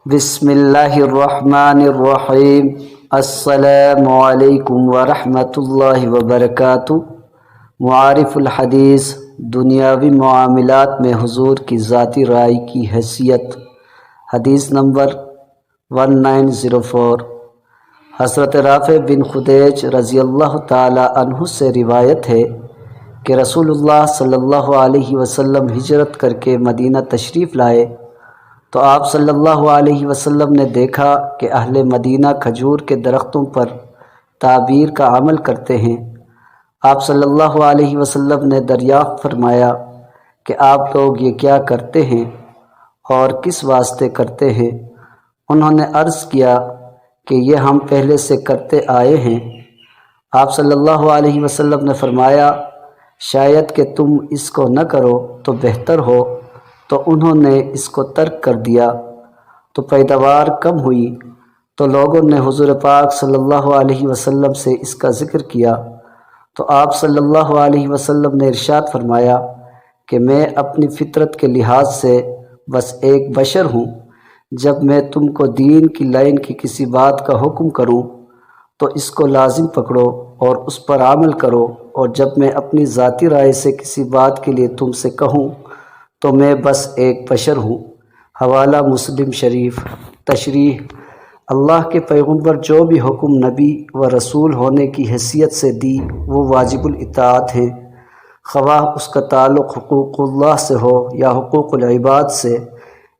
بسم اللہ الرحمن الرحیم۔ السلام علیکم ورحمۃ اللہ وبرکاتہ۔ معارف الحدیث، دنیاوی معاملات میں حضور کی ذاتی رائے کی حیثیت۔ حدیث نمبر 1904۔ حضرت رافع بن خدیج رضی اللہ تعالی عنہ سے روایت ہے کہ رسول اللہ صلی اللہ علیہ وسلم ہجرت کر کے مدینہ تشریف لائے تو آپ صلی اللہ علیہ وسلم نے دیکھا کہ اہل مدینہ کھجور کے درختوں پر تعبیر کا عمل کرتے ہیں۔ آپ صلی اللہ علیہ وسلم نے دریافت فرمایا کہ آپ لوگ یہ کیا کرتے ہیں اور کس واسطے کرتے ہیں؟ انہوں نے عرض کیا کہ یہ ہم پہلے سے کرتے آئے ہیں۔ آپ صلی اللہ علیہ وسلم نے فرمایا شاید کہ تم اس کو نہ کرو تو بہتر ہو، تو انہوں نے اس کو ترک کر دیا تو پیداوار کم ہوئی، تو لوگوں نے حضور پاک صلی اللہ علیہ وسلم سے اس کا ذکر کیا تو آپ صلی اللہ علیہ وسلم نے ارشاد فرمایا کہ میں اپنی فطرت کے لحاظ سے بس ایک بشر ہوں۔ جب میں تم کو دین کی لائن کی کسی بات کا حکم کروں تو اس کو لازم پکڑو اور اس پر عمل کرو، اور جب میں اپنی ذاتی رائے سے کسی بات کے لیے تم سے کہوں تو میں بس ایک بشر ہوں۔ حوالہ مسلم شریف۔ تشریح: اللہ کے پیغمبر جو بھی حکم نبی و رسول ہونے کی حیثیت سے دی وہ واجب الاطاعت ہیں، خواہ اس کا تعلق حقوق اللہ سے ہو یا حقوق العباد سے،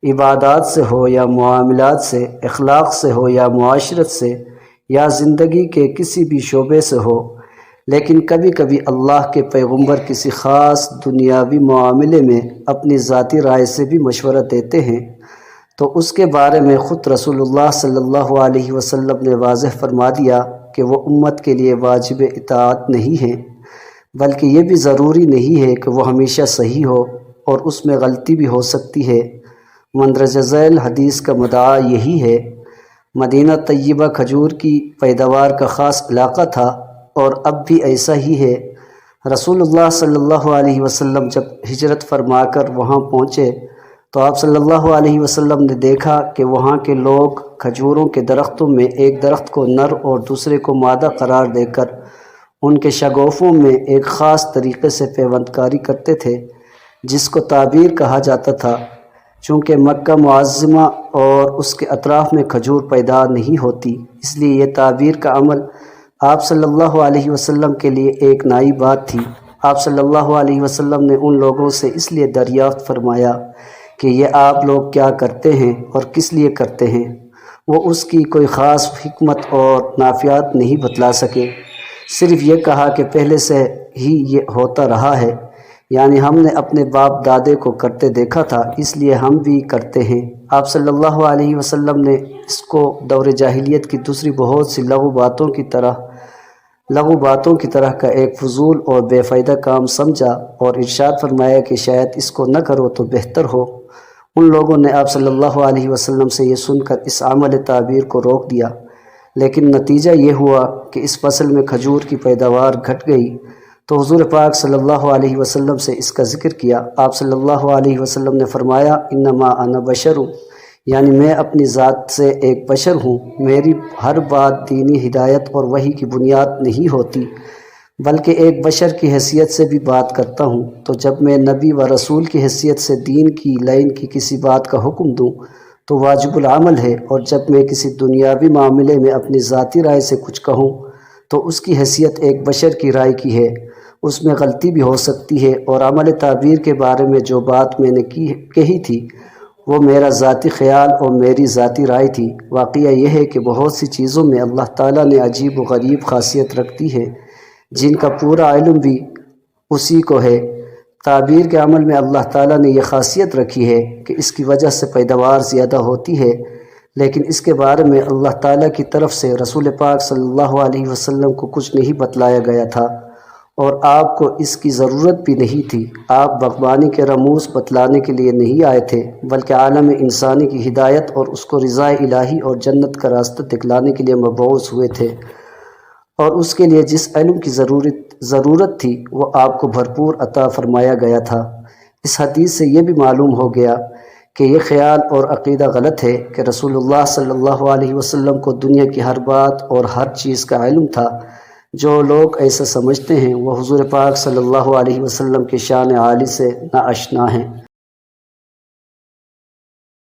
عبادات سے ہو یا معاملات سے، اخلاق سے ہو یا معاشرت سے، یا زندگی کے کسی بھی شعبے سے ہو۔ لیکن کبھی کبھی اللہ کے پیغمبر کسی خاص دنیاوی معاملے میں اپنی ذاتی رائے سے بھی مشورہ دیتے ہیں تو اس کے بارے میں خود رسول اللہ صلی اللہ علیہ وسلم نے واضح فرما دیا کہ وہ امت کے لیے واجب اطاعت نہیں ہے، بلکہ یہ بھی ضروری نہیں ہے کہ وہ ہمیشہ صحیح ہو اور اس میں غلطی بھی ہو سکتی ہے۔ مندرجہ ذیل حدیث کا مدعا یہی ہے۔ مدینہ طیبہ کھجور کی پیداوار کا خاص علاقہ تھا اور اب بھی ایسا ہی ہے۔ رسول اللہ صلی اللہ علیہ وسلم جب ہجرت فرما کر وہاں پہنچے تو آپ صلی اللہ علیہ وسلم نے دیکھا کہ وہاں کے لوگ کھجوروں کے درختوں میں ایک درخت کو نر اور دوسرے کو مادہ قرار دے کر ان کے شگوفوں میں ایک خاص طریقے سے پیوند کاری کرتے تھے، جس کو تعبیر کہا جاتا تھا۔ چونکہ مکہ معظمہ اور اس کے اطراف میں کھجور پیدا نہیں ہوتی، اس لیے یہ تعبیر کا عمل آپ صلی اللہ علیہ وسلم کے لیے ایک نئی بات تھی۔ آپ صلی اللہ علیہ وسلم نے ان لوگوں سے اس لیے دریافت فرمایا کہ یہ آپ لوگ کیا کرتے ہیں اور کس لیے کرتے ہیں۔ وہ اس کی کوئی خاص حکمت اور نافیات نہیں بتلا سکے، صرف یہ کہا کہ پہلے سے ہی یہ ہوتا رہا ہے، یعنی ہم نے اپنے باپ دادے کو کرتے دیکھا تھا اس لیے ہم بھی کرتے ہیں۔ آپ صلی اللہ علیہ وسلم نے اس کو دور جاہلیت کی دوسری بہت سی لغو باتوں کی طرح کا ایک فضول اور بے فائدہ کام سمجھا اور ارشاد فرمایا کہ شاید اس کو نہ کرو تو بہتر ہو۔ ان لوگوں نے آپ صلی اللہ علیہ وسلم سے یہ سن کر اس عمل تعبیر کو روک دیا، لیکن نتیجہ یہ ہوا کہ اس فصل میں کھجور کی پیداوار گھٹ گئی تو حضور پاک صلی اللہ علیہ وسلم سے اس کا ذکر کیا۔ آپ صلی اللہ علیہ وسلم نے فرمایا انما انا بشر، یعنی میں اپنی ذات سے ایک بشر ہوں، میری ہر بات دینی ہدایت اور وحی کی بنیاد نہیں ہوتی، بلکہ ایک بشر کی حیثیت سے بھی بات کرتا ہوں۔ تو جب میں نبی و رسول کی حیثیت سے دین کی لائن کی کسی بات کا حکم دوں تو واجب العمل ہے، اور جب میں کسی دنیاوی معاملے میں اپنی ذاتی رائے سے کچھ کہوں تو اس کی حیثیت ایک بشر کی رائے کی ہے، اس میں غلطی بھی ہو سکتی ہے، اور عمل تعبیر کے بارے میں جو بات میں نے کہی تھی وہ میرا ذاتی خیال اور میری ذاتی رائے تھی۔ واقعہ یہ ہے کہ بہت سی چیزوں میں اللہ تعالیٰ نے عجیب و غریب خاصیت رکھتی ہے جن کا پورا علم بھی اسی کو ہے۔ تعبیر کے عمل میں اللہ تعالیٰ نے یہ خاصیت رکھی ہے کہ اس کی وجہ سے پیداوار زیادہ ہوتی ہے، لیکن اس کے بارے میں اللہ تعالیٰ کی طرف سے رسول پاک صلی اللہ علیہ وسلم کو کچھ نہیں بتلایا گیا تھا، اور آپ کو اس کی ضرورت بھی نہیں تھی۔ آپ باغبانی کے رموز بتلانے کے لیے نہیں آئے تھے، بلکہ عالم انسانی کی ہدایت اور اس کو رضا الہی اور جنت کا راستہ دکھلانے کے لیے مبعوث ہوئے تھے، اور اس کے لیے جس علم کی ضرورت تھی وہ آپ کو بھرپور عطا فرمایا گیا تھا۔ اس حدیث سے یہ بھی معلوم ہو گیا کہ یہ خیال اور عقیدہ غلط ہے کہ رسول اللہ صلی اللہ علیہ وسلم کو دنیا کی ہر بات اور ہر چیز کا علم تھا۔ جو لوگ ایسا سمجھتے ہیں وہ حضور پاک صلی اللہ علیہ وسلم کی شان عالی سے ناآشنا ہیں۔